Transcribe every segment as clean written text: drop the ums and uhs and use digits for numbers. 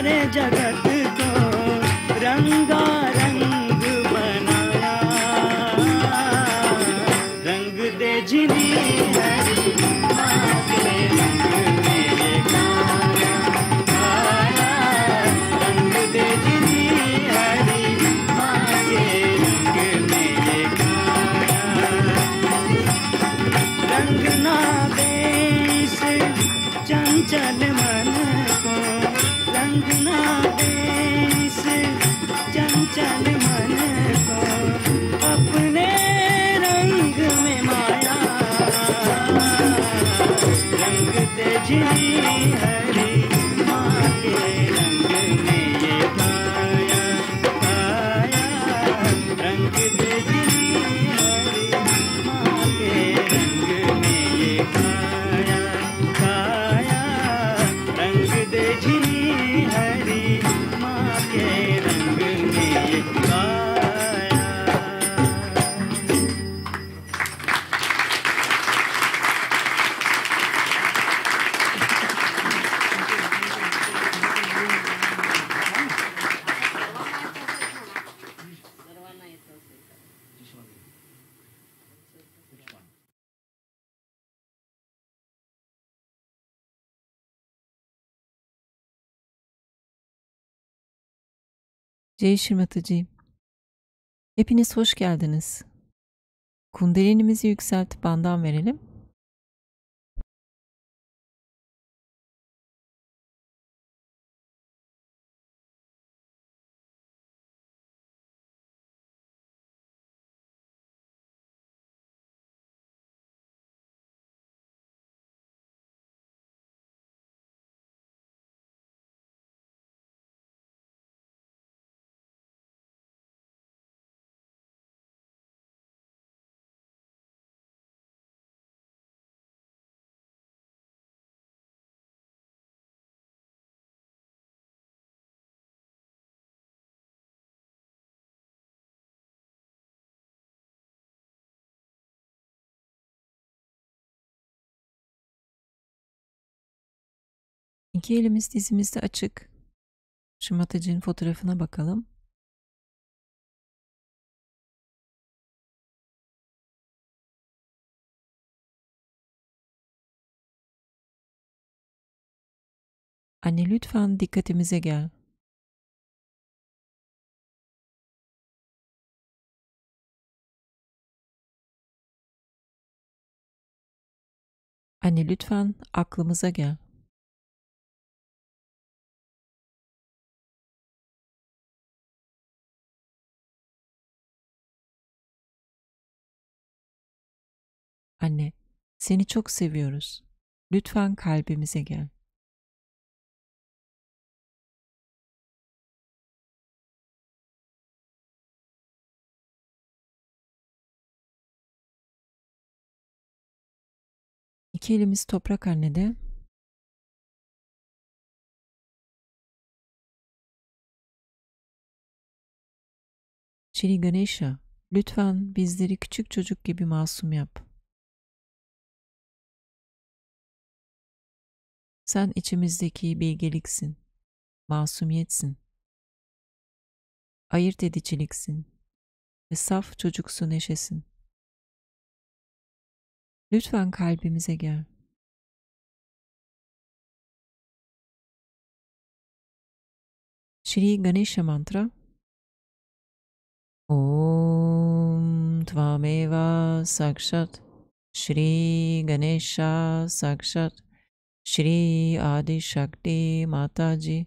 सारे जगत को रंगारंग बनाया रंग दे जिनी हरी माँ के रंग में ये गाया गाया रंग दे जिनी हरी माँ के रंग में ये गाया रंग ना दे इस चंचल मन को रंग ना दे इस चंचल मन को अपने रंग में माया रंग दे जिनी हरी माँ के रंग में ये गाया गाया रंग दे जिनी हरी माँ के रंग में ये गाया गाया रंग दे जिनी हरी माँ के रंग में ये गाया। Shri Mataji, hepiniz hoş geldiniz. Kundelinimizi yükseltip bandan verelim. İki elimiz dizimizde açık. Shri Mataji'nin fotoğrafına bakalım. Anne lütfen dikkatimize gel. Anne lütfen aklımıza gel. Anne, seni çok seviyoruz. Lütfen kalbimize gel. İki elimiz toprak annede. Shri Ganesha, lütfen bizleri küçük çocuk gibi masum yap. Sen içimizdeki bilgeliksin, masumiyetsin, ayırt ediciliksin ve saf çocuksu neşesin. Lütfen kalbimize gel. Shri Ganesha mantra. Om Twameva Sakshat Shri Ganesha Sakshat Shri Adi Shakti Mataji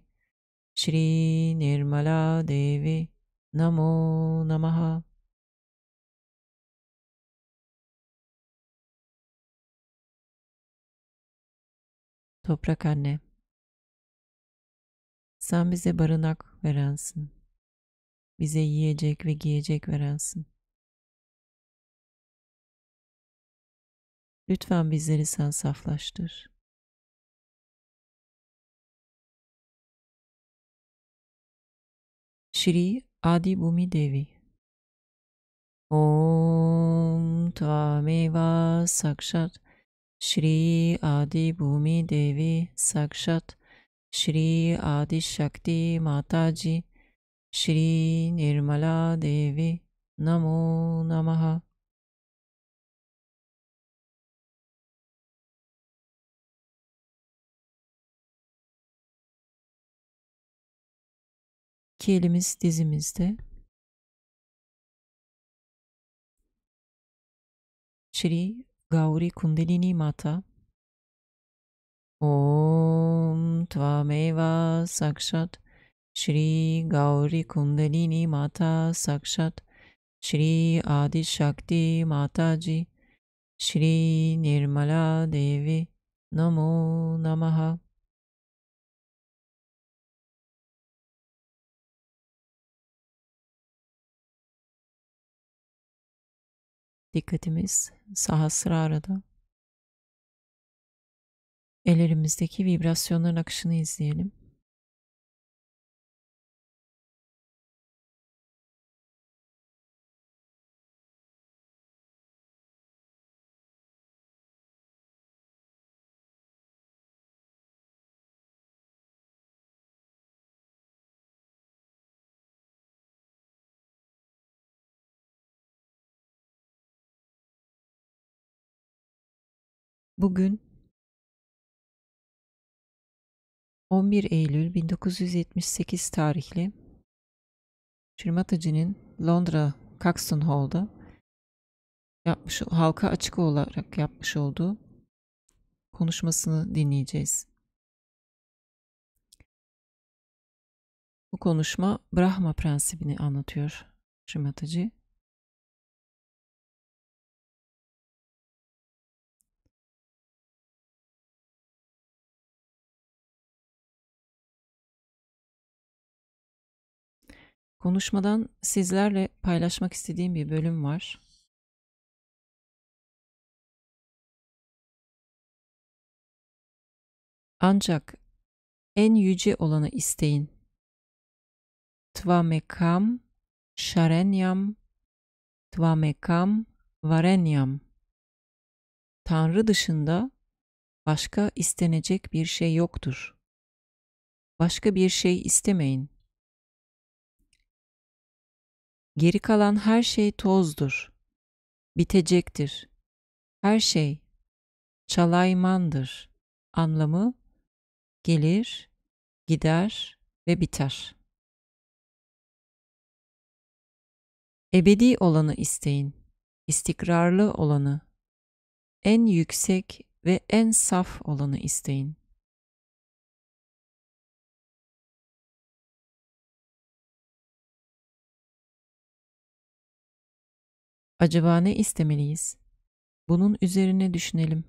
Shri Nirmala Devi Namo Namaha. Toprak anne, sen bize barınak verensin. Bize yiyecek ve giyecek verensin. Lütfen bizleri sen saflaştır. Shri Adi Bhumi Devi. Om Twameva Sakshat Shri Adi Bhumi Devi Sakshat Shri Adi Shakti Mataji, Shri Nirmala Devi, Namo Namaha. İki elimiz dizimizde. Shri Gauri Kundalini Mata. Om Tvameva Sakshat Shri Gauri Kundalini Mata Sakshat Shri Adi Shakti Mataji, Shri Nirmala Devi, Namo Namaha. Dikkatimiz Sahasrara'da. Ellerimizdeki vibrasyonların akışını izleyelim. Bugün 11 Eylül 1978 tarihli Shri Mataji'nin Londra Caxton Hall'da halka açık olarak yapmış olduğu konuşmasını dinleyeceğiz. Bu konuşma Brahma Prensibini anlatıyor Shri Mataji. Konuşmadan sizlerle paylaşmak istediğim bir bölüm var. Ancak en yüce olanı isteyin. Twamekam, sharenyam, Twamekam, varenyam. Tanrı dışında başka istenecek bir şey yoktur. Başka bir şey istemeyin. Geri kalan her şey tozdur. Bitecektir. Her şey chalayman'dır. Anlamı gelir, gider ve biter. Ebedi olanı isteyin. İstikrarlı olanı, en yüksek ve en saf olanı isteyin. Acaba ne istemeliyiz? Bunun üzerine düşünelim.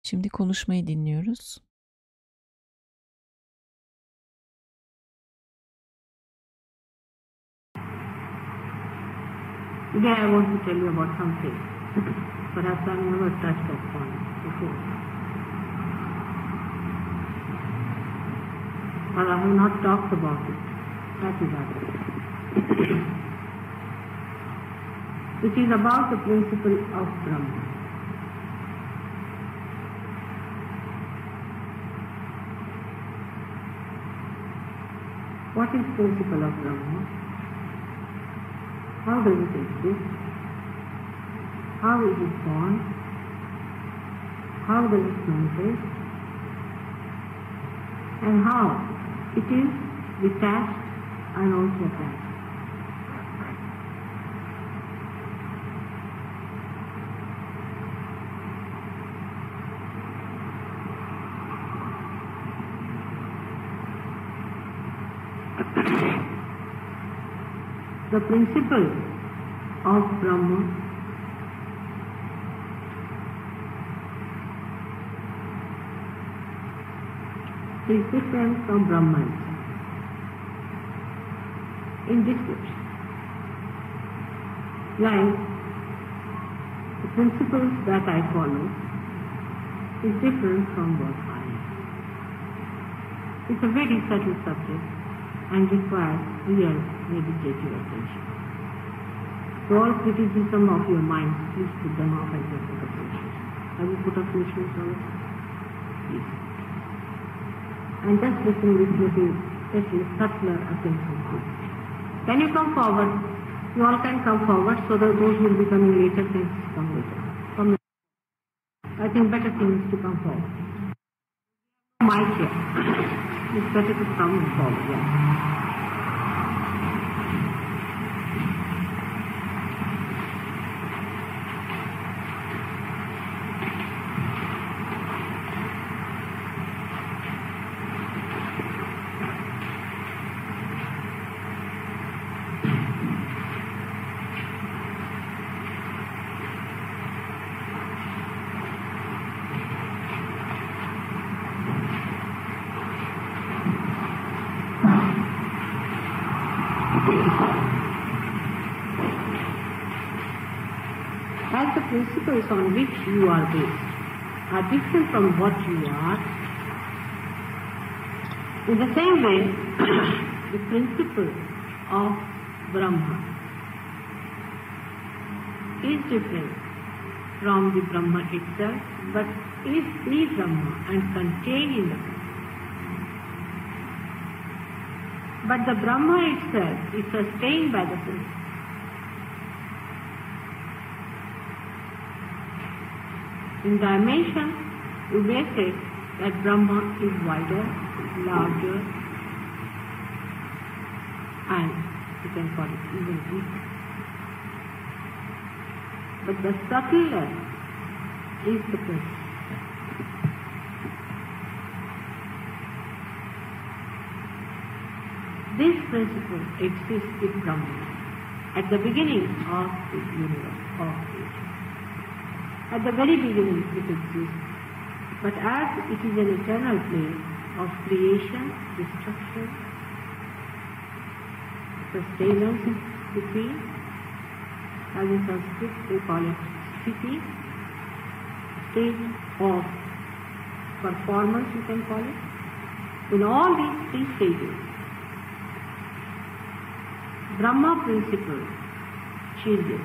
Şimdi konuşmayı dinliyoruz. Today I want to tell you about something perhaps I never touched upon before. Or I have not talked about it. That is other. It is about the principle of Brahma. What is principle of Brahma? How does it exist? How is it born? How does it manifest? And how it is detached and also attached. The principle of Brahma is different from Brahman in description. Like the principles that I follow is different from what I am. It's a very subtle subject and requires real meditative attention. So all criticism of your mind, please put them off and just put appreciation. Have you put appreciation on it? Please. And just listen with little subtler attention. Can you come forward? You all can come forward so that those will be coming later can come later. Come later. I think better thing is to come forward. My chair. It's better to come forward, yeah. As the principles on which you are based are different from what you are, in the same way, the principle of Brahma is different from the Brahma itself, but is the Brahma and contained in the Brahma. But the Brahma itself is sustained by the principle. In dimension, you may say that Brahma is wider, larger, and you can call it even deeper. But the subtler is the principle. This principle exists in Brahma at the beginning of the universe, of creation. At the very beginning it exists, but as it is an eternal plane of creation, destruction, sustenance in between, as in Sanskrit they call it sthiti, stage of performance you can call it. In all these three stages, Brahma principle changes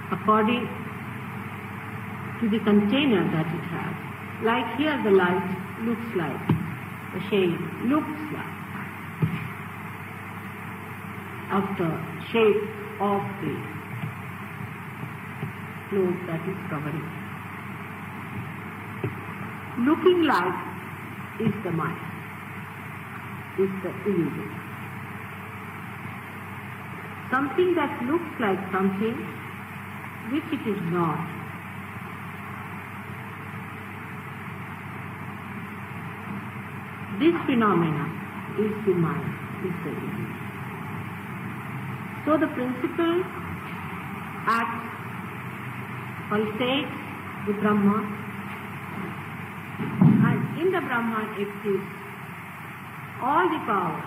according to the container that it has. Like here the light looks like, the shade looks like of the shape of the cloth that is covering. Looking like is the mind, is the illusion. Something that looks like something which it is not. This phenomena is the mind, is the illusion. So the principle acts, pulsates the Brahma, and in the Brahma exists all the power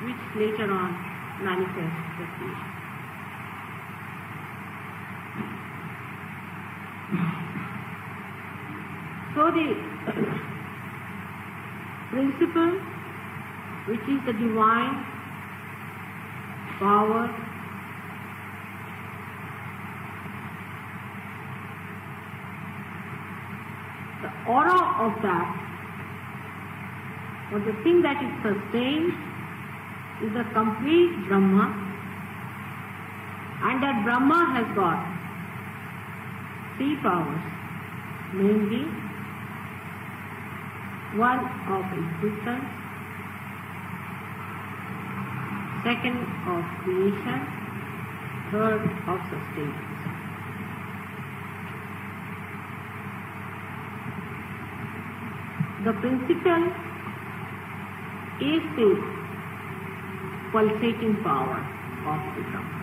which later on manifests the creation. So the principle, which is the divine power, the aura of that, or the thing that it sustains, is the complete Brahma, and that Brahma has got three powers, namely one of existence, second of creation, third of sustenance. The principle is the pulsating power of the Brahma.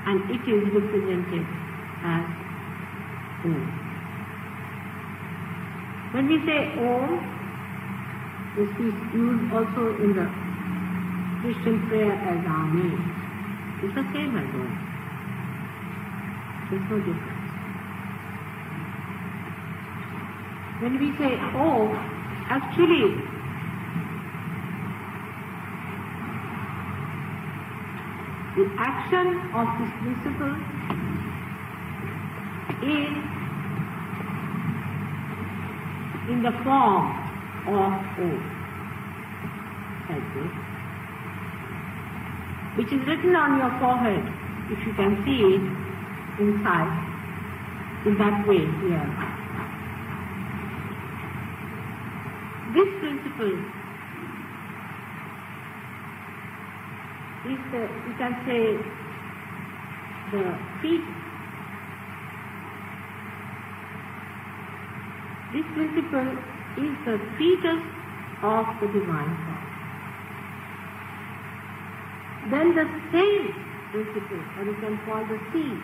And it is represented as Om. When we say Om, this is used also in the Christian prayer as Amen. It's the same as Om. There's no difference. when we say, oh, actually, the action of this principle is in the form of O, like this, which is written on your forehead, if you can see it inside, in that way here. This principle is the, you can say, the feet. This principle is the fetus of the divine thought. Then the same principle, or you can call the seed,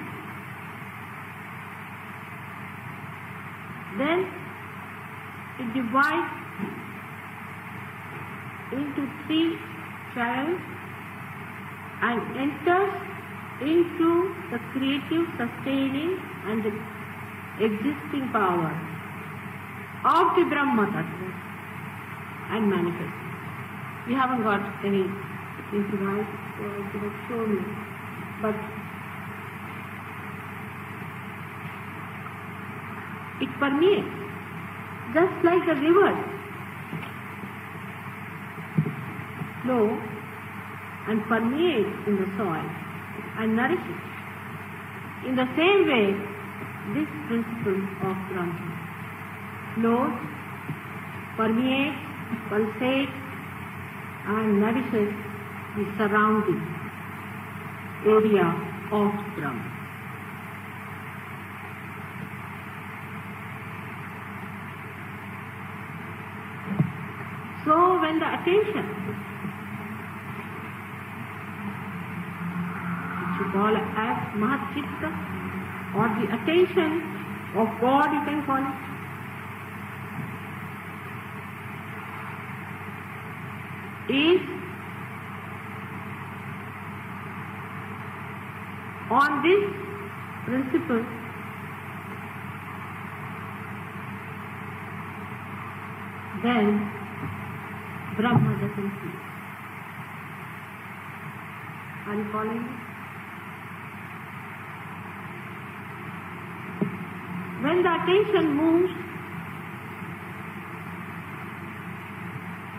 then it divides into 3 channels and enters into the creative, sustaining and the existing power of the Brahma Tattva and manifests. We haven't got any device to have shown you, but it permeates, just like the rivers flow and permeate in the soil and nourish it. In the same way, this principle of Brahma flows, permeates, pulsates and nourishes the surrounding area of Brahma. So when the attention, which you call as Mahachitta, or the attention of God, you can call it, is on this principle, then Brahma doesn't cease. Are you following me? When the attention moves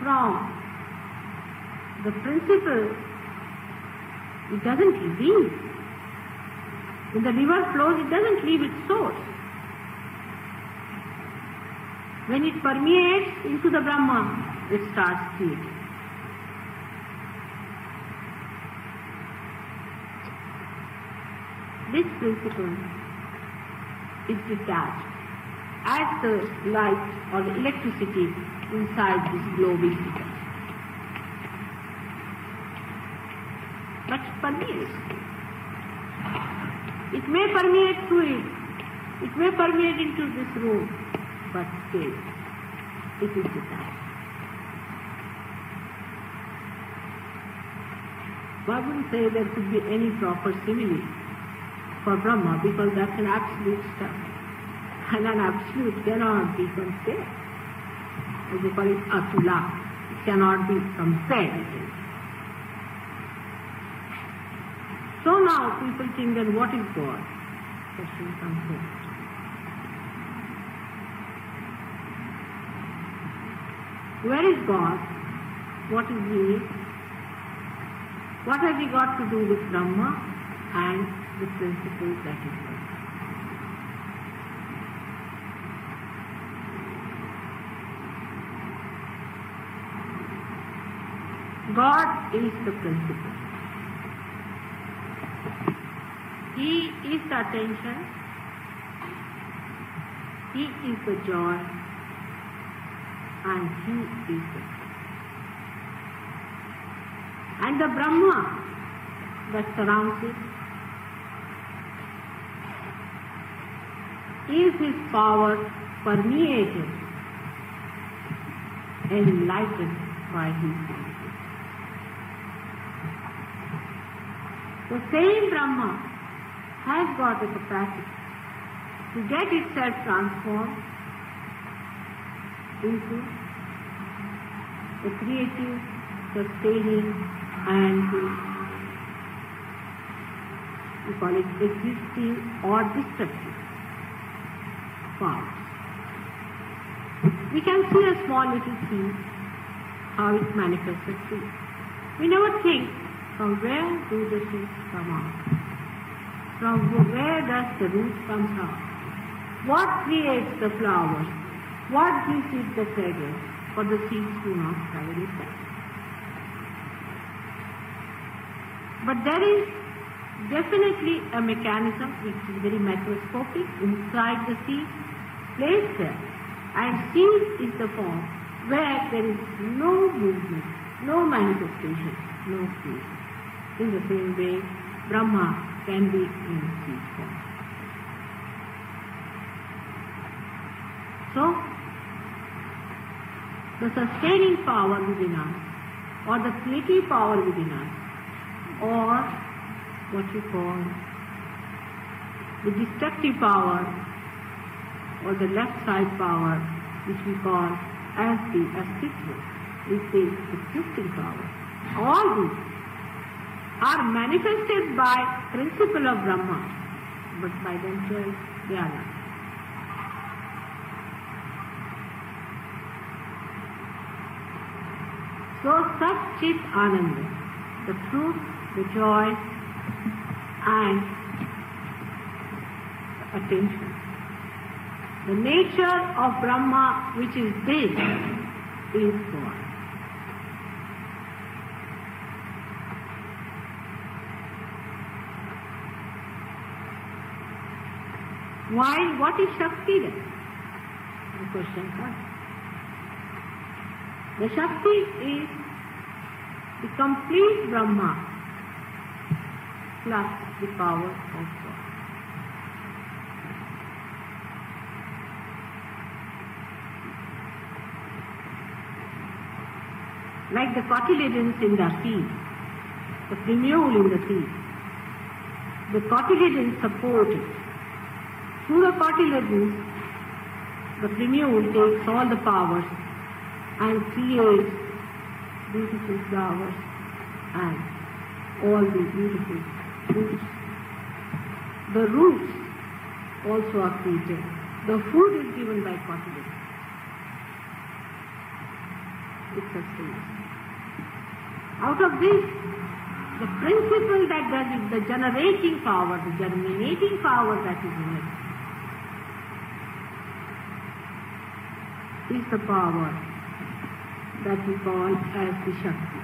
from the principle, it doesn't leave. When the river flows, it doesn't leave its source. When it permeates into the Brahma, it starts creating. This principle is detached as the light or the electricity inside this globe is detached. But it permeates. It may permeate through it. It may permeate into this room, but still, it is detached. I wouldn't say there could be any proper simile for Brahma, because that's an absolute stuff. And an absolute cannot be compared. As they call it atula. It cannot be compared. So now people think that what is God? Question comes here. Where is God? What is He? What has He got to do with Brahma and the principle that is God? God is the principle. He is the attention. He is the joy. And He is the truth. And the Brahma that surrounds it is His power permeated, enlightened by His principle. The same Brahma has got the capacity to get itself transformed into the creative, sustaining, and we call it existing or destructive powers. We can see a small little seed, how it manifests a tree. We never think, from where do the seeds come out? From where does the root come out? What creates the flowers? What gives it the fragrance? For the seeds do not have any fragrance. But there is definitely a mechanism which is very microscopic inside the seed, placed there. And seed is the form where there is no movement, no manifestation, no creation. In the same way, Brahma can be in seed form. So, the sustaining power within us, or the creative power within us, or what you call the destructive power, or the left side power, which we call as the asthma, is the existing power. All these are manifested by principle of Brahma, but by themselves they are not. So such Chit Ananda, the truth, the joy, and attention. The nature of Brahma, which is this, is God. Why? What is Shakti then? The question comes. The Shakti is the complete Brahma plus the power of God. Like the cotyledons in the seed, the prenule in the seed, the cotyledons support it. Through the cotyledons, the prenule takes all the powers and creates beautiful flowers and all the beautiful fruits. The roots also are created. The food is given by cotyledons. It sustains. Out of this, the principle that there is the generating power, the germinating power that is in it, is the power that we call as the Shakti.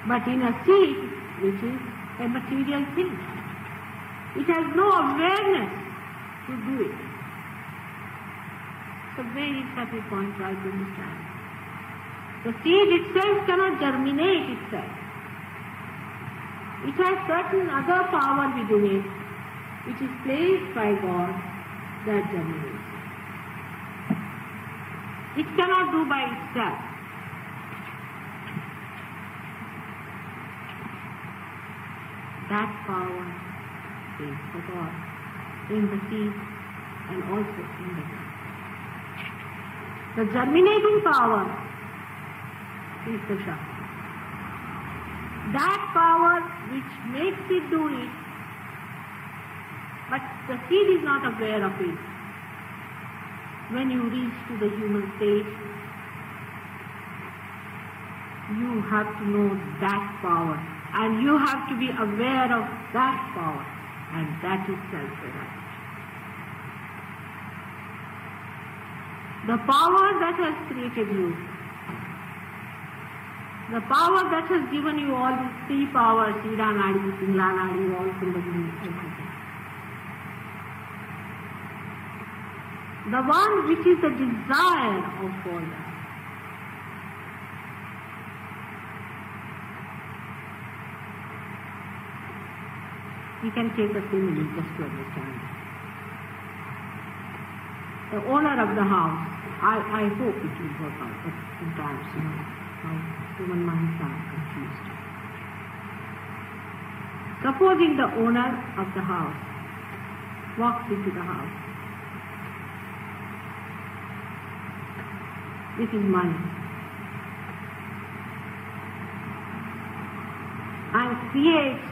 But in a seed, which is a material thing, it has no awareness to do it. So very subtle point try to understand. The seed itself cannot germinate itself. It has certain other power within it, which is placed by God, that germinates. It cannot do by itself. That power is for God in the seed and also in the ground. The germinating power is the Shakti. That power which makes it do it, but the seed is not aware of it. When you reach to the human state, you have to know that power, and you have to be aware of that power, and that is self-realization. The power that has created you, the power that has given you all these three powers, Sira Nadi, Pingla Nadi, all Kundalini, everything. The one which is the desire of all that. We can take a few minutes just to understand. The owner of the house, I hope it will work out, but sometimes, how human minds are confused. Supposing the owner of the house walks into the house This is money. And creates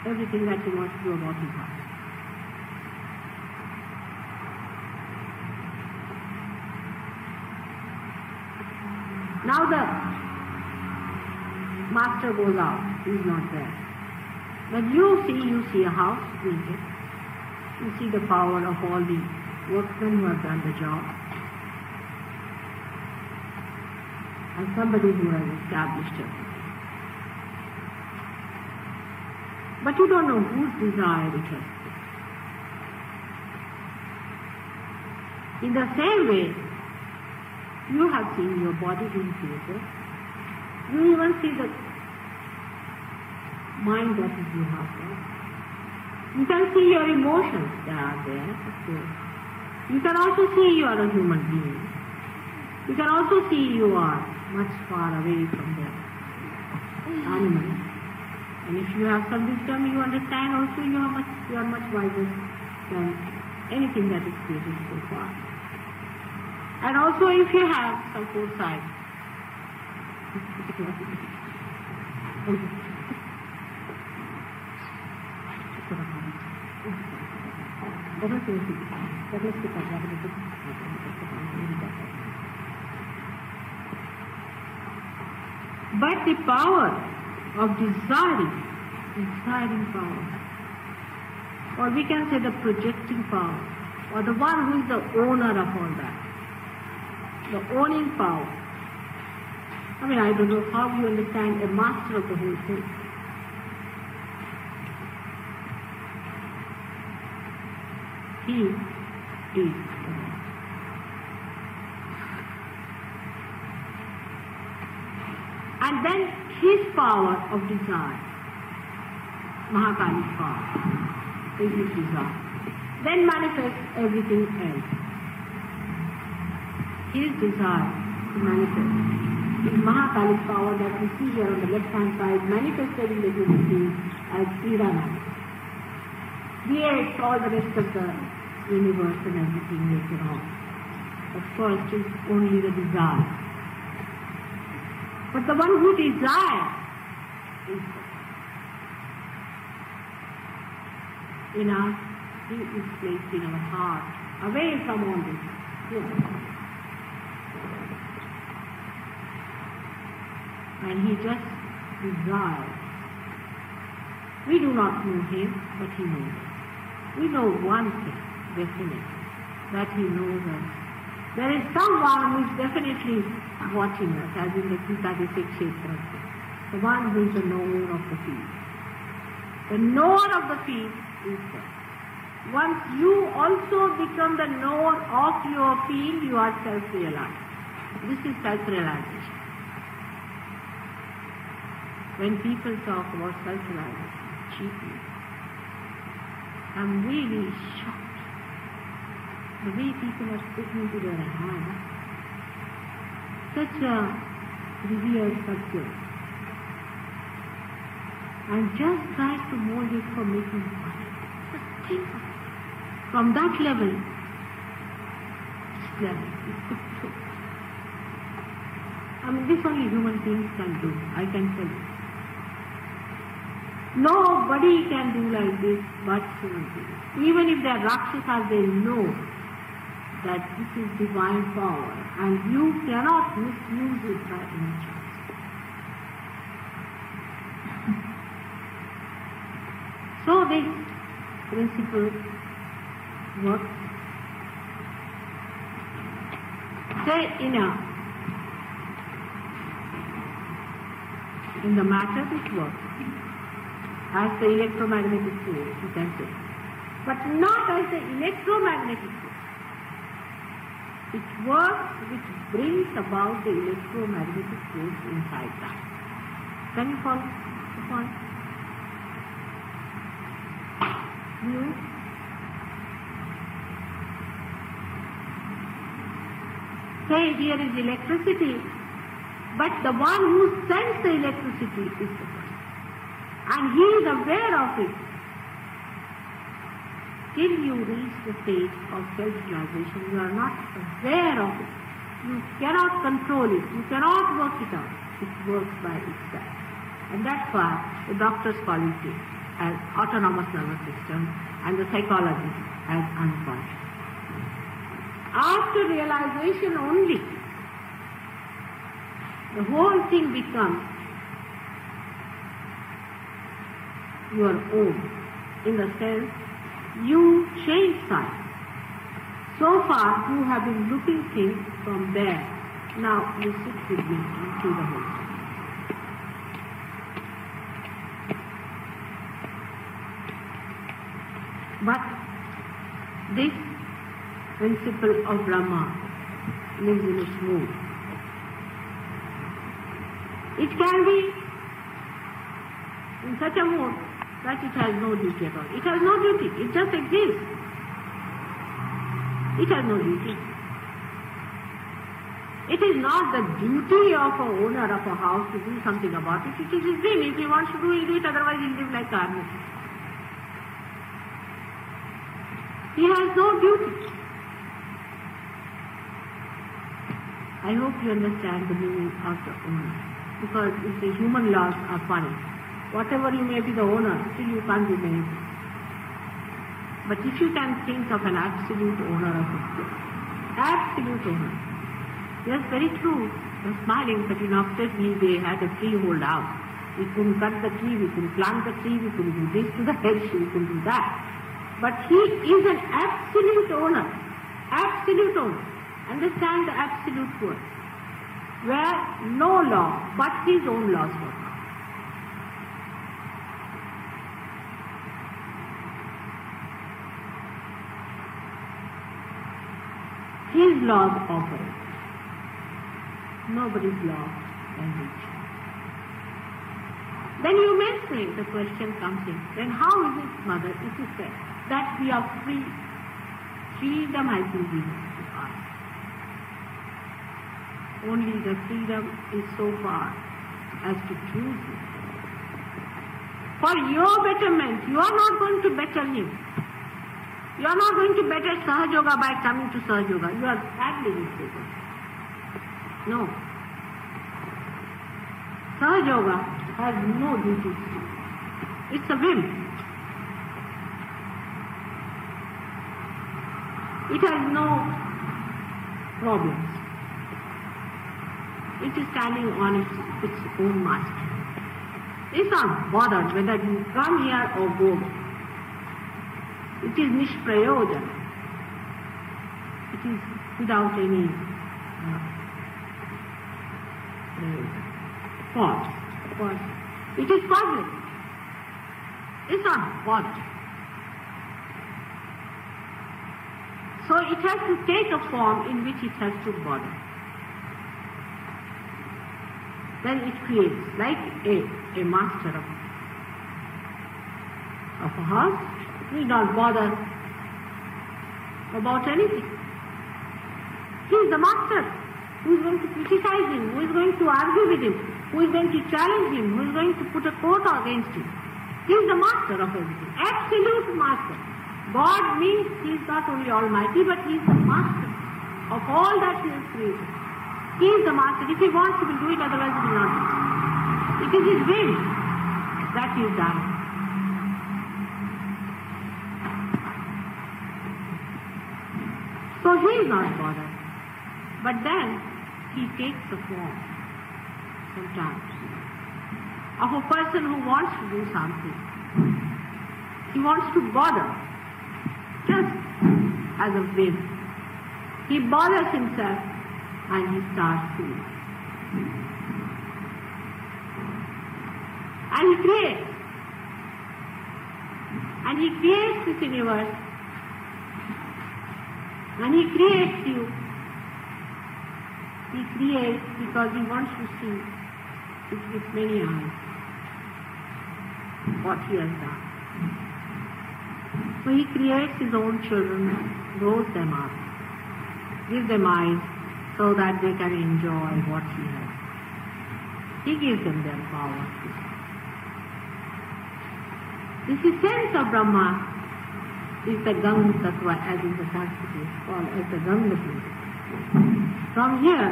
everything that he wants to do about his house. Now the master goes out, he is not there. When you see a house created, you see the power of all the workmen who have done the job, and somebody who has established it. But you don't know whose desire it has been. In the same way, you have seen your body being created. You even see the mind that is you have there. You can see your emotions that are there, of course. You can also see you are a human being. You can also see you are much far away from the animals. And if you have some wisdom, you understand also you are much wiser than anything that is created so far. And also if you have some foresight, but the power of desiring power, or we can say the projecting power, or the one who is the owner of all that, the owning power. I mean, I don't know how you understand a master of the whole thing. He is the master. And then his power of desire, Mahakali's power, is his desire, then manifests everything else. His desire to manifest is Mahakali's power that we see here on the left hand side, manifested in the human being as Irana. Creates all the rest of the universe and everything later on. But first is only the desire. But the one who desires is in us, he is placed in our heart, away from all this. And he just desires. We do not know him, but he knows us. We know one thing, definitely, that he knows us. There is someone who is definitely watching us, as in the Gita they say Kshetra, the one who is the knower of the field. The knower of the field is God. Once you also become the knower of your field, you are self-realized. This is self-realization. When people talk about self-realization cheaply, I'm really shocked. The way people are speaking to their hands, such a revered subject, and just tries to mold it for making money. Just think of it. From that level, this level, it could so. I mean, this only human beings can do, I can tell you. Nobody can do like this but human beings. Even if they are Rakshasas, they know that this is divine power and you cannot misuse it by any chance. So this principle works. Say in the matter it works. As the electromagnetic force, you can say. But not as the electromagnetic force. It works which brings about the electromagnetic force inside that. Can you follow the point? You? Say here is electricity, but the one who sends the electricity is the person. And he is aware of it. till you reach the stage of self-realization, you are not aware of it. You cannot control it. You cannot work it out. It works by itself. And that's why the doctors call it as autonomous nervous system and the psychologists as unconscious. After realization only, the whole thing becomes your own, in the sense you change size. So far you have been looking things from there. Now you sit with me and see the whole thing. But this principle of Brahma lives in its mood. It can be in such a mood that it has no duty at all. It has no duty. It just exists. It has no duty. It is not the duty of a owner of a house to do something about it. It is his whim. If he wants to do, he'll do it. Otherwise, he'll live like Karma. He has no duty. I hope you understand the meaning of the owner. Because if the human laws are funny, whatever you may be the owner, still you can't do anything. But if you can think of an absolute owner of a place, absolute owner, yes, very true, they're smiling, but in obviously they had a freehold house. We couldn't cut the tree, we couldn't plant the tree, we couldn't do this to the hedge, we couldn't do that. But he is an absolute owner. Absolute owner. Understand the absolute word. Where no law but his own laws work. His laws operate. Nobody's law can reach. Then you may say, the question comes in, then how is it, Mother, if you say that we are free? Freedom has been given to us. Only the freedom is so far as to choose it. For your betterment, you are not going to better him. You are not going to better Sahaj Yoga by coming to Sahaj Yoga. You are sadly mistaken. No. Sahaj Yoga has no duties. It's a whim. It has no problems. It is standing on its own master. It's not bothered whether you come here or go there. It is nishprayojan. It is without any cause. It is public. It's not bothered. So it has to take a form in which it has to bother. Then it creates, like a master of a house, he is not bothered about anything. He is the master. Who is going to criticize him? Who is going to argue with him? Who is going to challenge him? Who is going to put a court against him? He is the master of everything. Absolute master. God means he is not only almighty, but he is the master of all that he has created. He is the master. If he wants, he will do it, otherwise he will not do it. It is his will that he has done. So he is not bothered. But then he takes the form sometimes of a person who wants to do something. He wants to bother, just as a whim. He bothers himself and he starts doing. And he creates. And he creates this universe. And he creates you. He creates because he wants to see it with many eyes what he has done. So he creates his own children, grows them up, gives them eyes so that they can enjoy what he has. He gives them their power. This is sense of Brahma is the Gang Tattva, as in the Sanskrit is called as the Gang Tattva. From here,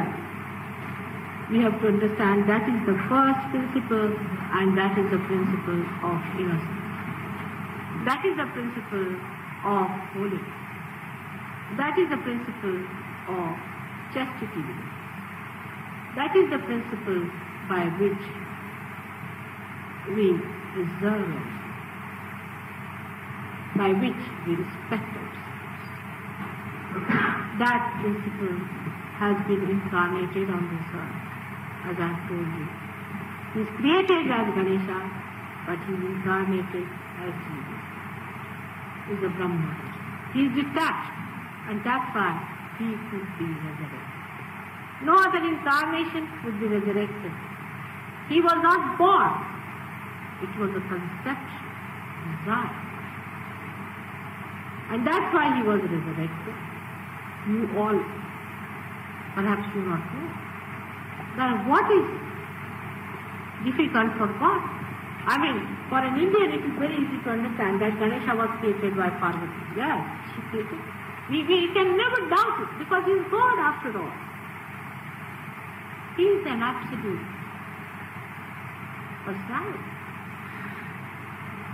we have to understand that is the first principle, and that is the principle of innocence. That is the principle of holiness. That is the principle of chastity. That is the principle by which we preserve ourselves, by which we respect ourselves. That principle has been incarnated on this earth, as I have told you. He is created as Ganesha, but he is incarnated as Jesus. He is a Brahma. He is detached, and that's why he could be resurrected. No other incarnation could be resurrected. He was not born. It was a conception, desire. And that's why he was resurrected. You all perhaps do not know. Now what is difficult for God? I mean, for an Indian it is very easy to understand that Ganesha was created by Parvati. Yes, she created. We can never doubt it, because he is God after all. He is an absolute personality.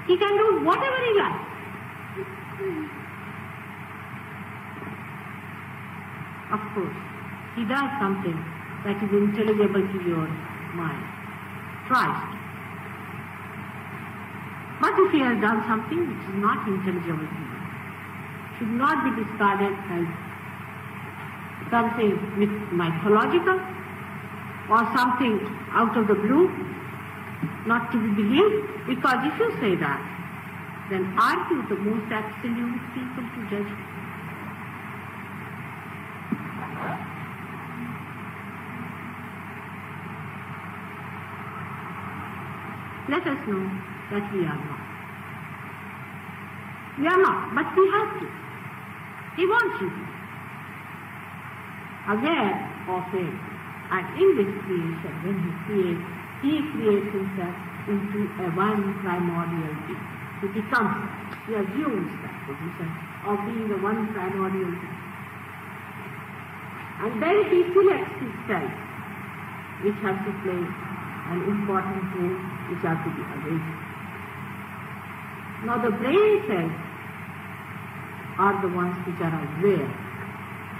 He can do whatever he likes. Of course, he does something that is intelligible to your mind. Tries. But if he has done something which is not intelligible to you, should not be discarded as something mythological or something out of the blue, not to be believed, because if you say that, then aren't you the most absolute people to judge? Let us know that we are not. We are not, but we have to. He wants you to be aware of it. And in this creation, when he creates himself into a one primordial being. He assumes that position of being the one primordial being. And then he selects his cells, which have to play an important role, which have to be awakened. Now the brain cells are the ones which are aware.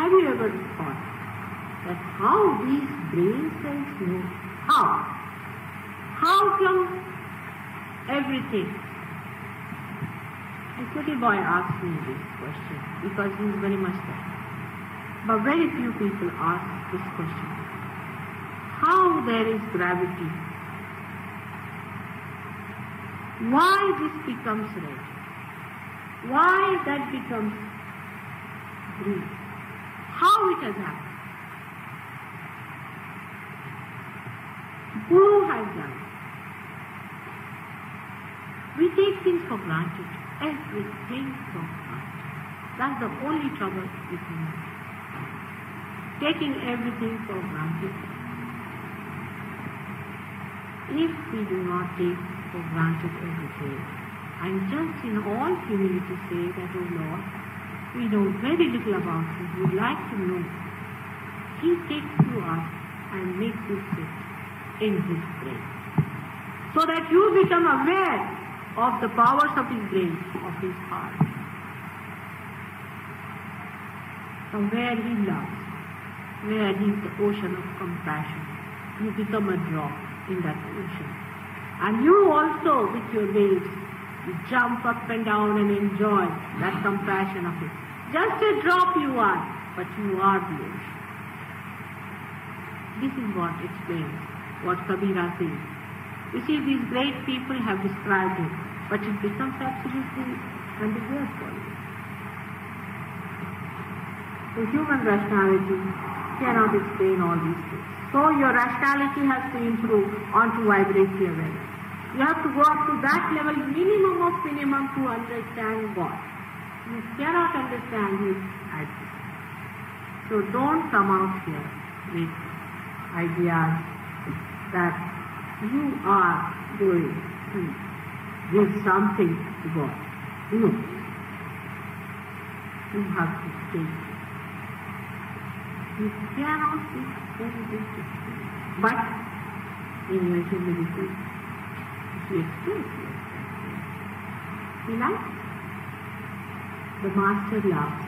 Have you ever thought that how these brain cells know? How come everything? A little boy asked me this question because he is very much there. But very few people ask this question. How there is gravity? Why this becomes red? Why that becomes green? How it has happened? Who has done it? We take things for granted. Everything for granted. That's the only trouble with humanity. Taking everything for granted. If we do not take for granted everything, and just in all humility say that, oh Lord, we know very little about you, we would like to know. He takes you up and makes you sit in his brain, so that you become aware of the powers of his brain, of his heart, from where he loves, where he is the ocean of compassion. You become a drop in that ocean. And you also, with your waves, you jump up and down and enjoy that compassion of it. Just a drop you are, but you are the ocean. This is what explains what Kabira says. You see, these great people have described it, but it becomes absolutely ambiguous for you. The human rationality cannot explain all these things. So your rationality has to improve onto vibratory awareness. You have to go up to that level, minimum of minimum, to understand God. You cannot understand His ideas. So don't come out here with ideas that you are going to give something to God. No. You have to stay. You cannot be very difficult. But in your humility, if you express yourself, you like the master loves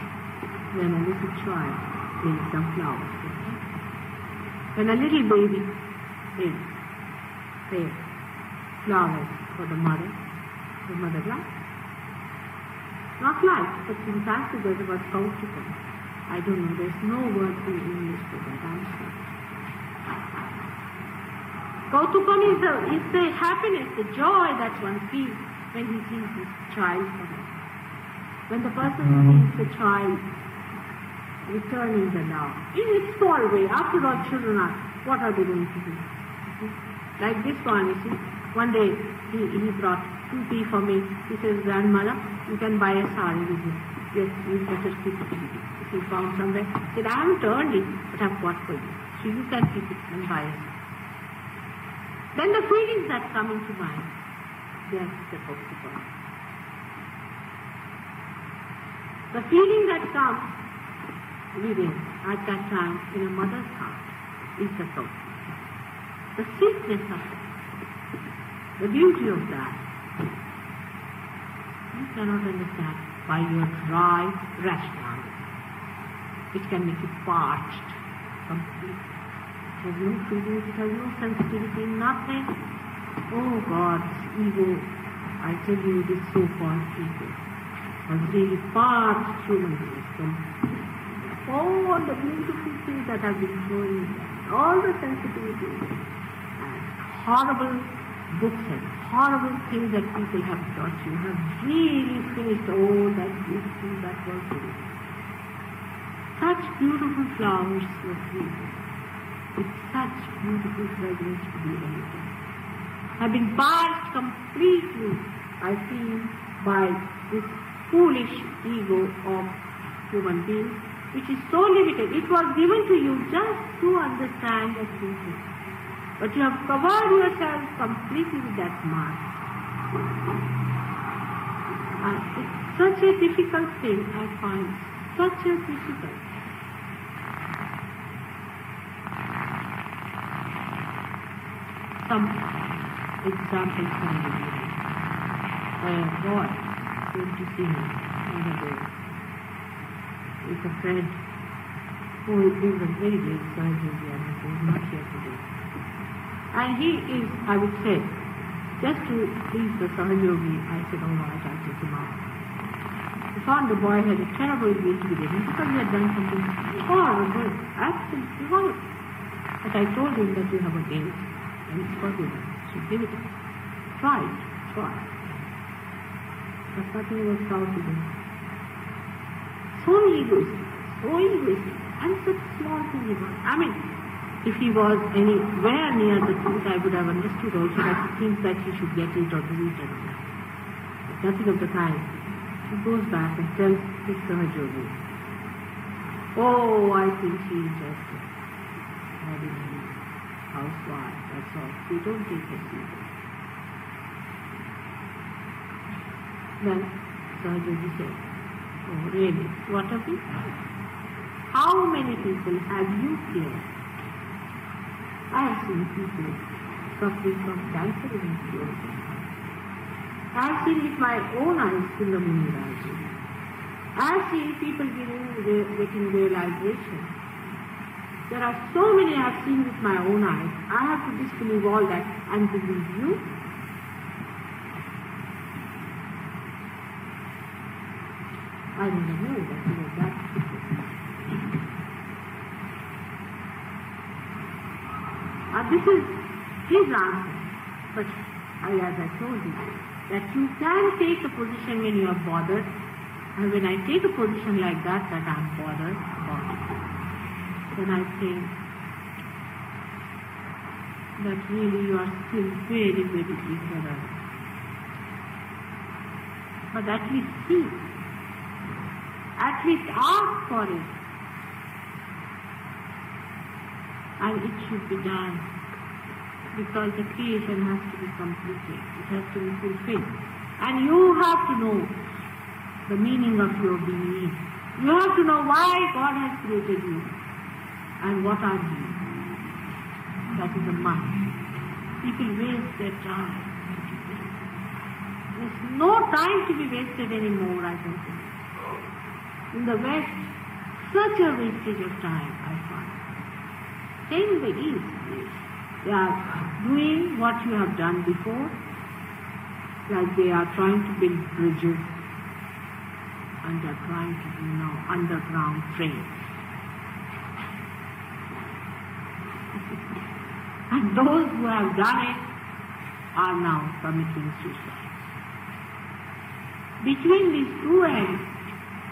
when a little child brings some flowers to him. When a little baby brings, say, flowers for the mother likes. Not like, but in fact there's a word Kautukam. I don't know, there's no word in English for that, I'm sure. Kautukam is the happiness, the joy that one feels when he sees his child for him. When the person sees the child returning the love, in its small way, after all children are, what are they going to do? Like this one, you see, one day he brought 2 tea for me. He says, grandmother, you can buy a sari with me. Yes, you better keep it. If you found somewhere, he said, I haven't earned it, but I've got for you. So you can keep it and buy it. Then the feelings that come into mind, they are supposed to come. The feeling that comes within at that time in a mother's heart is the soul. The sweetness of it, the beauty of that, you cannot understand by your dry rationality, which can make you parched, complete. It has no feelings, it has no sensitivity, nothing. Oh God, ego, I tell you, this so-called ego has really parched human beings from all the beautiful things that have been flowing there, all the sensitivities, and horrible books and horrible things that people have taught you have really finished all that beautiful that was there. Such beautiful flowers were created with such beautiful fragrance to be emitted, have been parched completely, I feel, by this foolish ego of human beings, which is so limited. It was given to you just to understand the truth. But you have covered yourself completely with that mask. And it's such a difficult thing, I find. Such a difficult. Some examples from the Geri. A boy came to see me on the day with a friend who is a very great surgeon and who is not here today. And he is, I would say, just to please the Sahajogi, I said, all right, I'll take him out. I found the boy had a terrible guilt within him because he had done something horrible, absolutely horrible. But I told him that you have a guilt and it's forgiven, so give it up. Try it, try. But nothing works out with him. So egoistic, and such small thing he was. I mean, if he was anywhere near the truth, I would have understood also that he thinks that he should get it or do it or not. But nothing of the kind. He goes back and tells his Sahajogi, oh, I think she is just a ordinary housewife, that's all. We don't take her seriously. Then Sahajogi said, oh, really? What of it? How many people have you killed? I have seen people suffering from cancer in India. I have seen with my own eyes Sundamuni Raji. I have seen people getting realization. There are so many I have seen with my own eyes. I have to disbelieve all that and believe you. I never knew that you were that people. This is his answer. But as I told you, that you can take a position when you are bothered, and when I take a position like that I am bothered about it, then I think that really you are still very, very ignorant. But at least see. At least ask for it. And it should be done. Because the creation has to be completed. It has to be fulfilled. And you have to know the meaning of your being. You have to know why God has created you and what are you. That is a must. People waste their time. There's no time to be wasted anymore, I don't think. In the West, such a wastage of time, I find. Same in the East. They are doing what you have done before, like they are trying to build bridges and they are trying to do now underground trains. And those who have done it are now committing suicide. Between these two ends,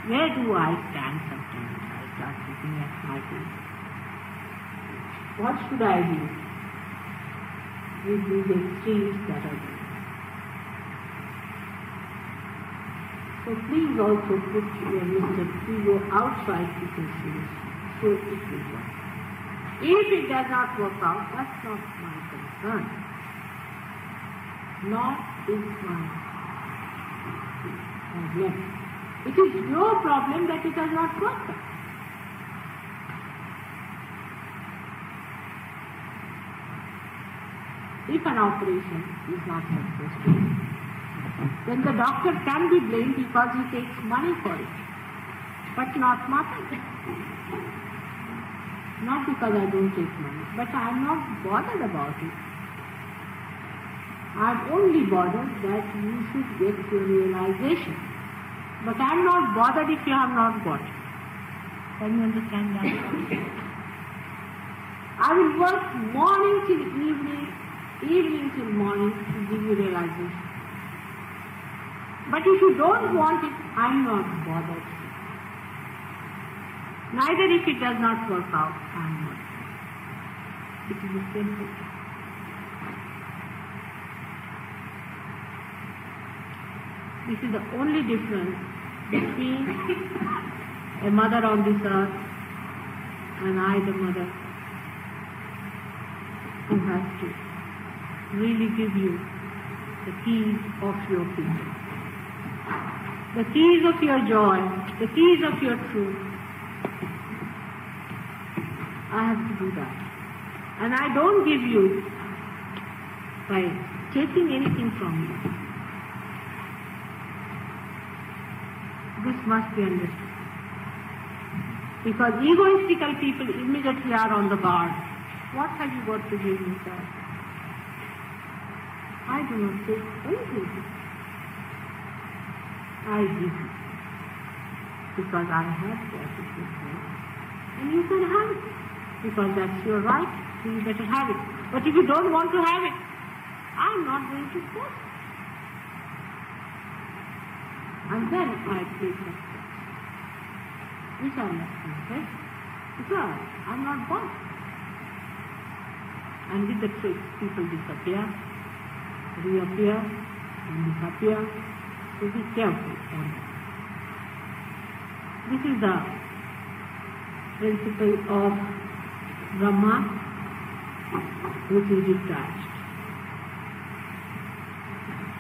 where do I stand sometimes? I start looking at my things. What should I do with these extremes that are there? So please also put your wisdom to go outside the consideration, so it will work. If it does not work out, that's not my concern. Nor is my problem. It is your problem that it has not worked out. If an operation is not successful, then the doctor can be blamed because he takes money for it, but not me. Not because I don't take money, but I am not bothered about it. I am only bothered that you should get your realization. But I am not bothered if you have not got it. Can you understand that? I will work morning till evening, evening till morning to give you realization. But if you don't want it, I am not bothered. Neither if it does not work out, I am not. It is the same thing. This is the only difference between a mother on this earth and I, the mother, who has to really give you the keys of your kingdom, the keys of your joy, the keys of your truth. I have to do that. And I don't give you by taking anything from you. This must be understood. Because egoistical people immediately are on the guard. What have you got to give me, sir? I do not take anything. I give you. Because I have got it with me. And you can have it. Because that's your right, so you better have it. But if you don't want to have it, I'm not going to force it. And then I take that step, which I must confess, because I'm not bothered. And with the trick, people disappear, reappear, and disappear. So be careful on that. This is the principle of Brahma, which is detached.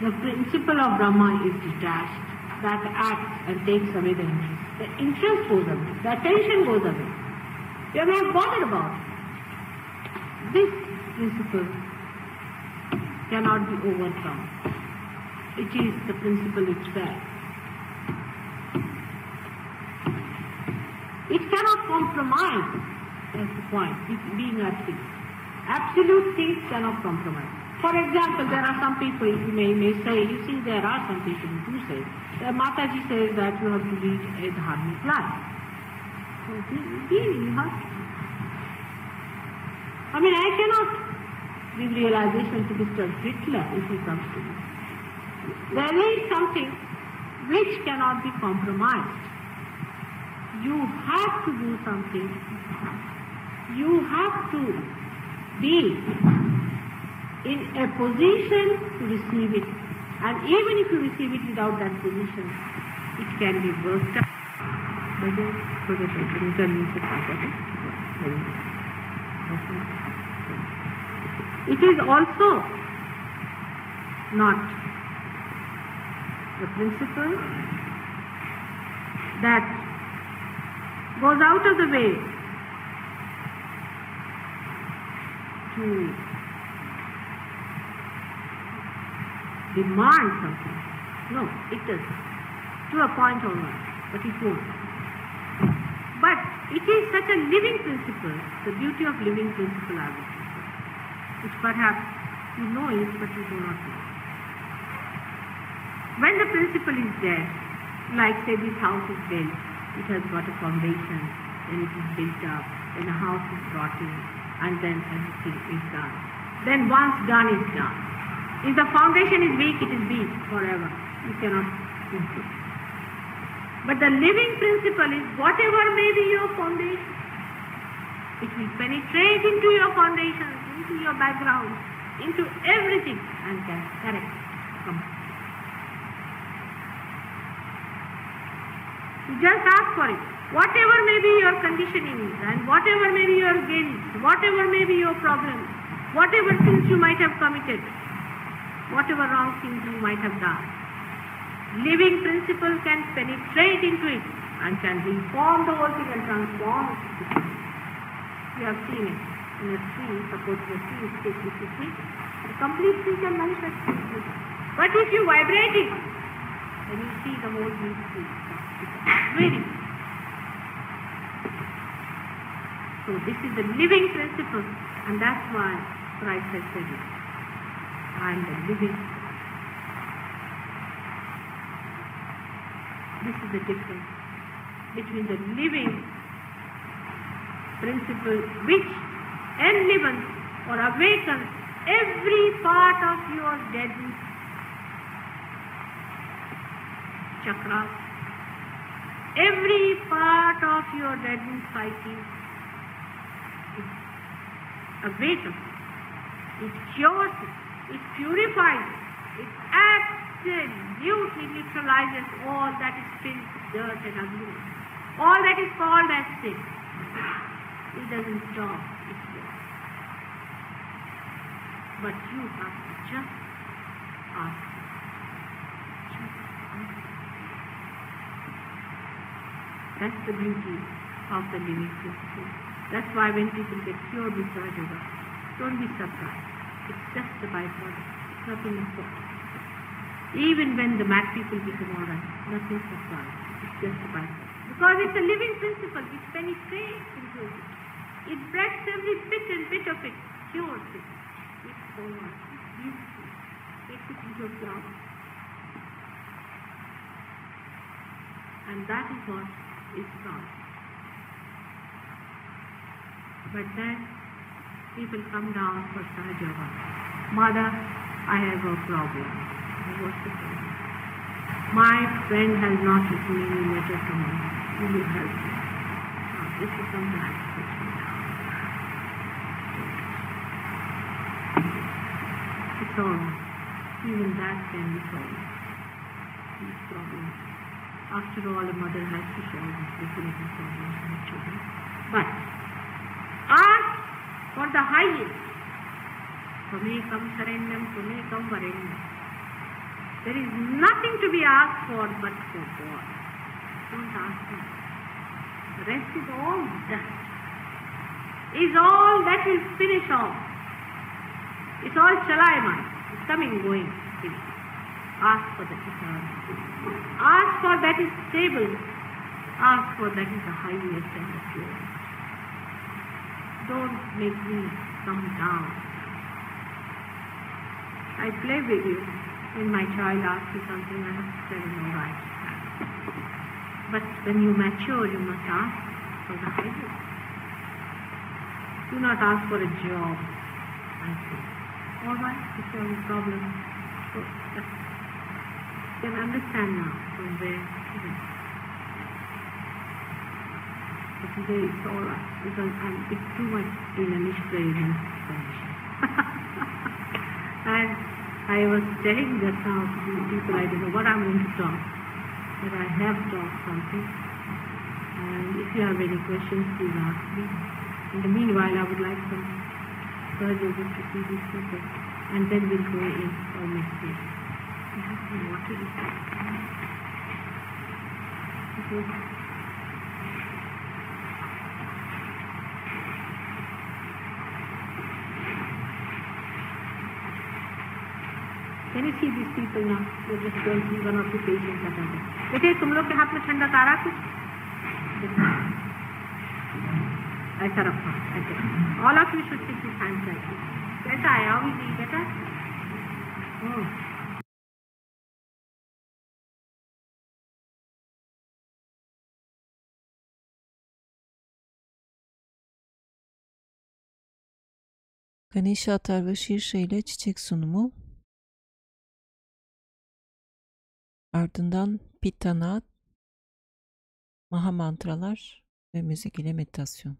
The principle of Brahma is detached, that acts and takes away the interest. The interest goes away, the attention goes away. You are not bothered about it. This principle cannot be overcome. It is the principle itself. It cannot compromise. That's the point, being absolute. Absolute things cannot compromise. For example, there are some people who may say, you see, there are some people who do say, Mataji says that you have to lead a dharmic life. So, you have to. I mean, I cannot give realization to Mr. Hitler if he comes to me. There is something which cannot be compromised. You have to do something. You have to be in a position to receive it. And even if you receive it without that position, it can be worked out. It is also not the principle that goes out of the way to demand something. No, it doesn't. To a point only, but it won't. But it is such a living principle, the beauty of living principle, I would say, which perhaps you know it, but you do not know. When the principle is there, like say this house is built, it has got a foundation, then it is built up, then a house is brought in, and then everything is done. Then once done is done. If the foundation is weak, it is weak forever. You cannot improve. But the living principle is whatever may be your foundation, it will penetrate into your foundation, into your background, into everything, and can correct completely. You just ask for it. Whatever may be your conditionings, and whatever may be your guilt, whatever may be your problems, whatever sins you might have committed, whatever wrong things you might have done, living principle can penetrate into it and can reform the whole thing and transform it. You have seen it in a tree. Suppose the tree is taken to tree, the complete tree can manifest. But if you vibrate it, then you see the whole tree. Very. So this is the living principle, and that's why Christ has said it. I am the living. This is the difference between the living principle which enlivens or awakens every part of your dead chakras, every part of your dead psyche. It awakens, it cures it, it purifies it, it absolutely neutralizes all that is filth, dirt and ugliness, all that is called as sin. It doesn't stop, it's there. But you have to just ask. That's the beauty of the living principle. That's why when people get cured with Rajaga, don't be surprised. It's just the byproduct. It's nothing important. Even when the mad people become alright, nothing surprised. It's just a byproduct. Because it's a living principle which penetrates into it. It breaks every bit and bit of it, cures it. It's so much. It's beautiful. Takes it into a flower. And that is what is God. But then people come down for Sahajaga. Mother, I have a problem. What's the problem? My friend has not written any letter to me. Will you help me? This is something I have to do. It's all right. Even that can be solved. These problems. After all, a mother has to solve these difficult problems for her children. But ask for the highest. Twamekam, sharenyam, Twamekam, varenyam. There is nothing to be asked for but for God. Don't ask Him. The rest is all dust. Is all that will finish off. It's all chalayman. It's coming, going, finish. Ask for the eternal. Ask for that is stable. Ask for that is the highest and the purest. Don't make me come down. I play with you. When my child asks you something, I have to tell him, all right. But when you mature, you must ask for the highest. Do not ask for a job. I say, all right, if you have a problem, so you can understand now from where it is. But today it's all right, because it's too much in a misbehaving condition. And I was telling just now to the people, I don't know what I'm going to talk, but I have talked something. And if you have any questions, please ask me. In the meanwhile, I would like some further just to see these people, and then we'll go in for meditation. You have some water. Can you see these people now? They just don't see one or two patients at a time. बेटे तुम लोग के हाथ में ठंडा तारा कुछ ऐसा रखो ऐसे. All of you should take this hand like this. कैसा है? How is it बेटा? Ganesha atar ve şirşe ile çiçek sunumu. Ardından pitana, maha mantralar ve müzik ile meditasyon.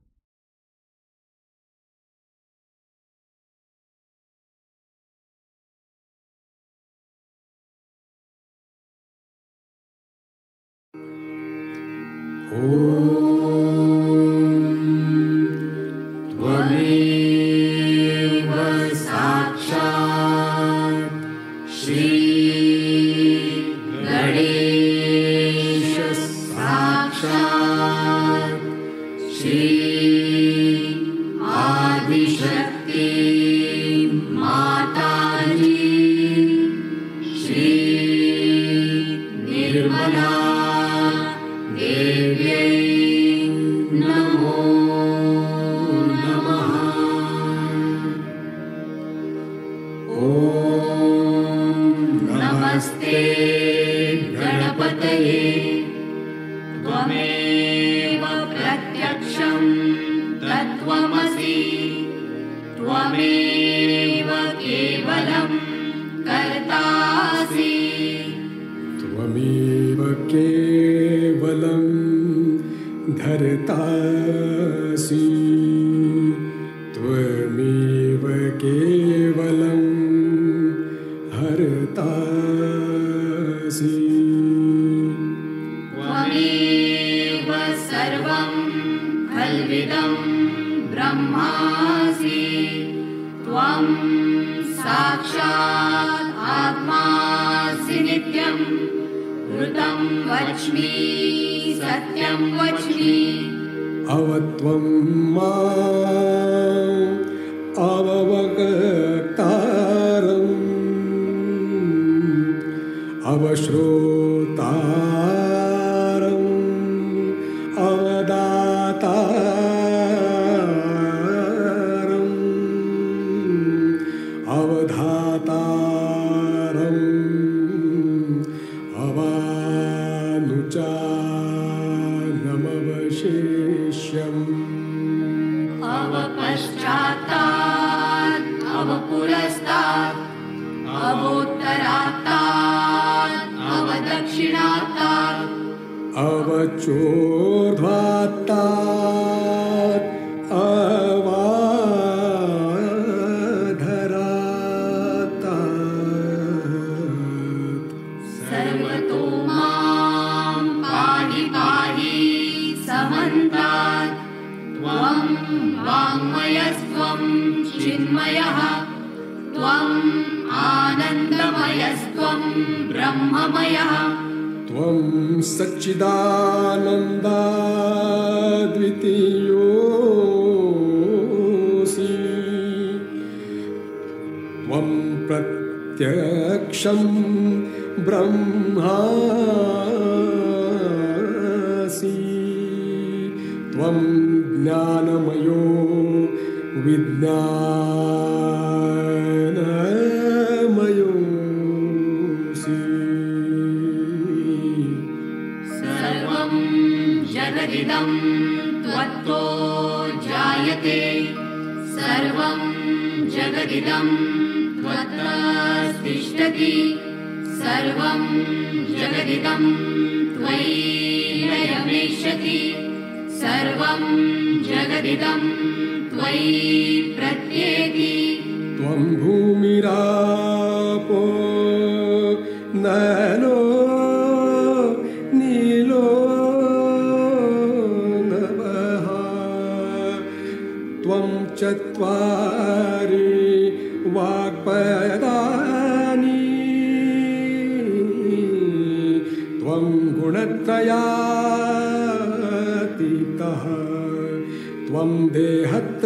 त्वं देहत्रयातीतः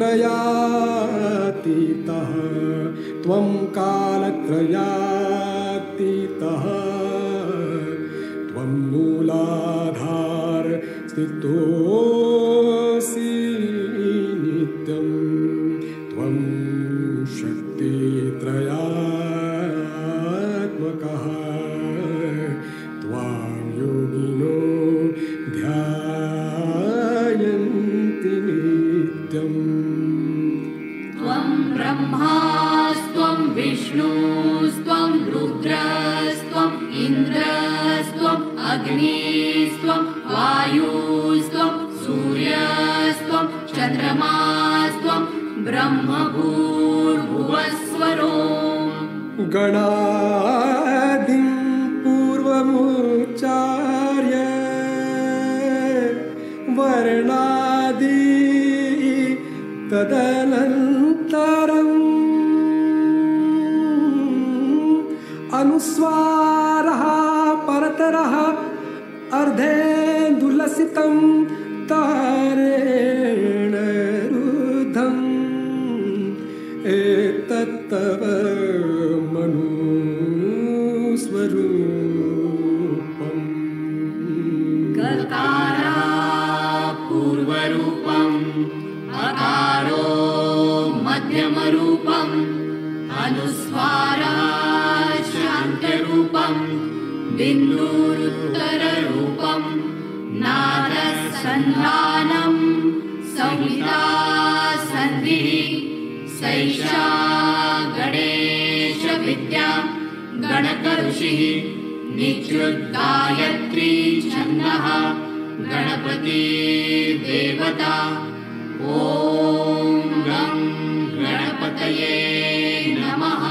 कालत्रयातीतः त्वं कालत्रयातीतः त्वं मूलाधार स्थितोऽसि नित्यं त्वं शक्तित्रयात्मकः त्वां योगिनो ध्यायन्ति नित्यम् त्वं ब्रह्मास्त्वं विष्णुस्त्वं रुद्रस्त्वम् इन्द्रस्त्वम् अग्निस्त्वं वायुस्त्वं सूर्यस्त्वं चन्द्रमास्त्वं ब्रह्मभूर्भुवस्वरो गणादिं पूर्वमुच्चार्य वर्णादि तदनन्तरम् अनुस्वारः परतरः अर्धेन्दुलसितं तारेण रुद्धम् एतत्तव मनुस्वरूपम् गकारा पूर्वरूपम् अकारो मध्यमरूपम् अनुस्वारः शान्तरूपम् बिन्दुरुत्तररूपम् नादसन्धानम् संहिता सन्धिः सैषा गणेश विद्या गणकऋषिः निच्युद्गायत्री छन्दः गणपति देवता ॐ गं गणपतये नमः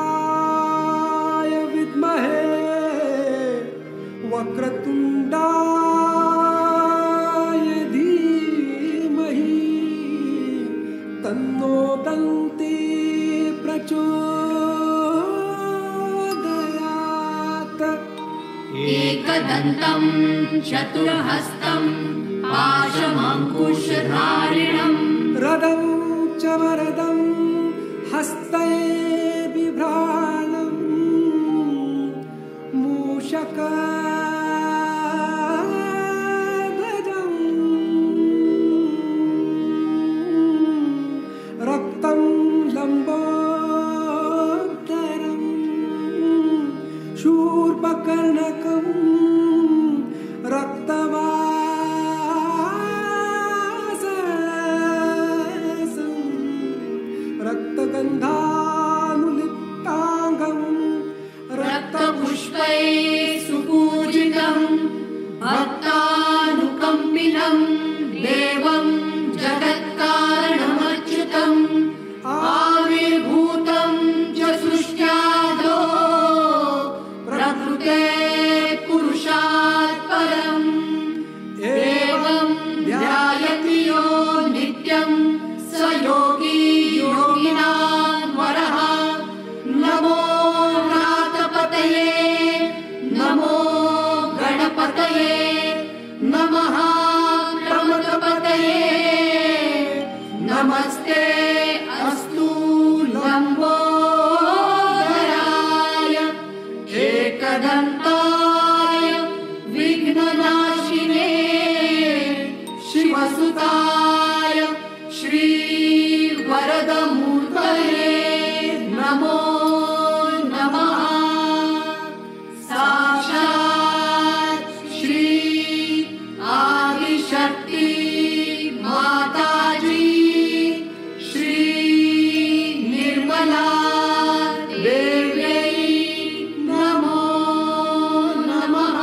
एकदन्ताय विद्महे वक्रतुण्डाय धीमहि तन्नो दन्ती प्रचोदयात् एकदन्तं चतुर्हस्तं पाशमङ्कुशधारिणम् रदं च वरदं हस्ते बिभ्राणम् मूषकध्वजम् रक्तं लम्बोदरम् शूर्पकर्णकम् रक्तवाससं रक्तगन्धानुलिप्ताङ्गम् रक्तपुष्पै सुपूजितं भक्तानुकम्पिनं देवं जगत्कारणमच्युतम् आविर्भूतं च सृष्ट्यादो प्रकृते पुरुषात् परम् एवं ध्यायति यो नित्यं स योगी योगिनां वरः नमो नाथपतये नमो गणपतये नमः प्रमथपतये नमस्ते अस्तु लम्बोदराय एकदन्ताय विघ्ननाशिने शिवसुताय श्रीवरदमूर्तये नमो नमः साक्षात् श्री आदिशक्ति माताजी श्री निर्मला देव्यै नमो नमः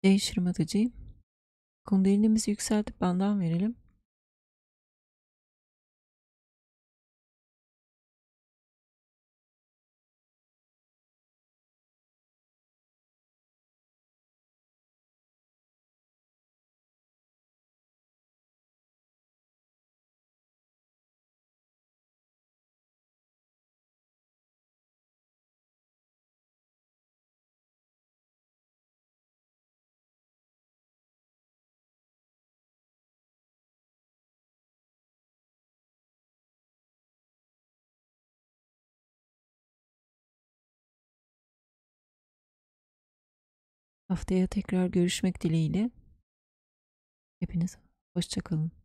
Shri Mataji. Kundalinimizi yükseltip bandan verelim. Haftaya tekrar görüşmek dileğiyle. Hepiniz hoşça kalın.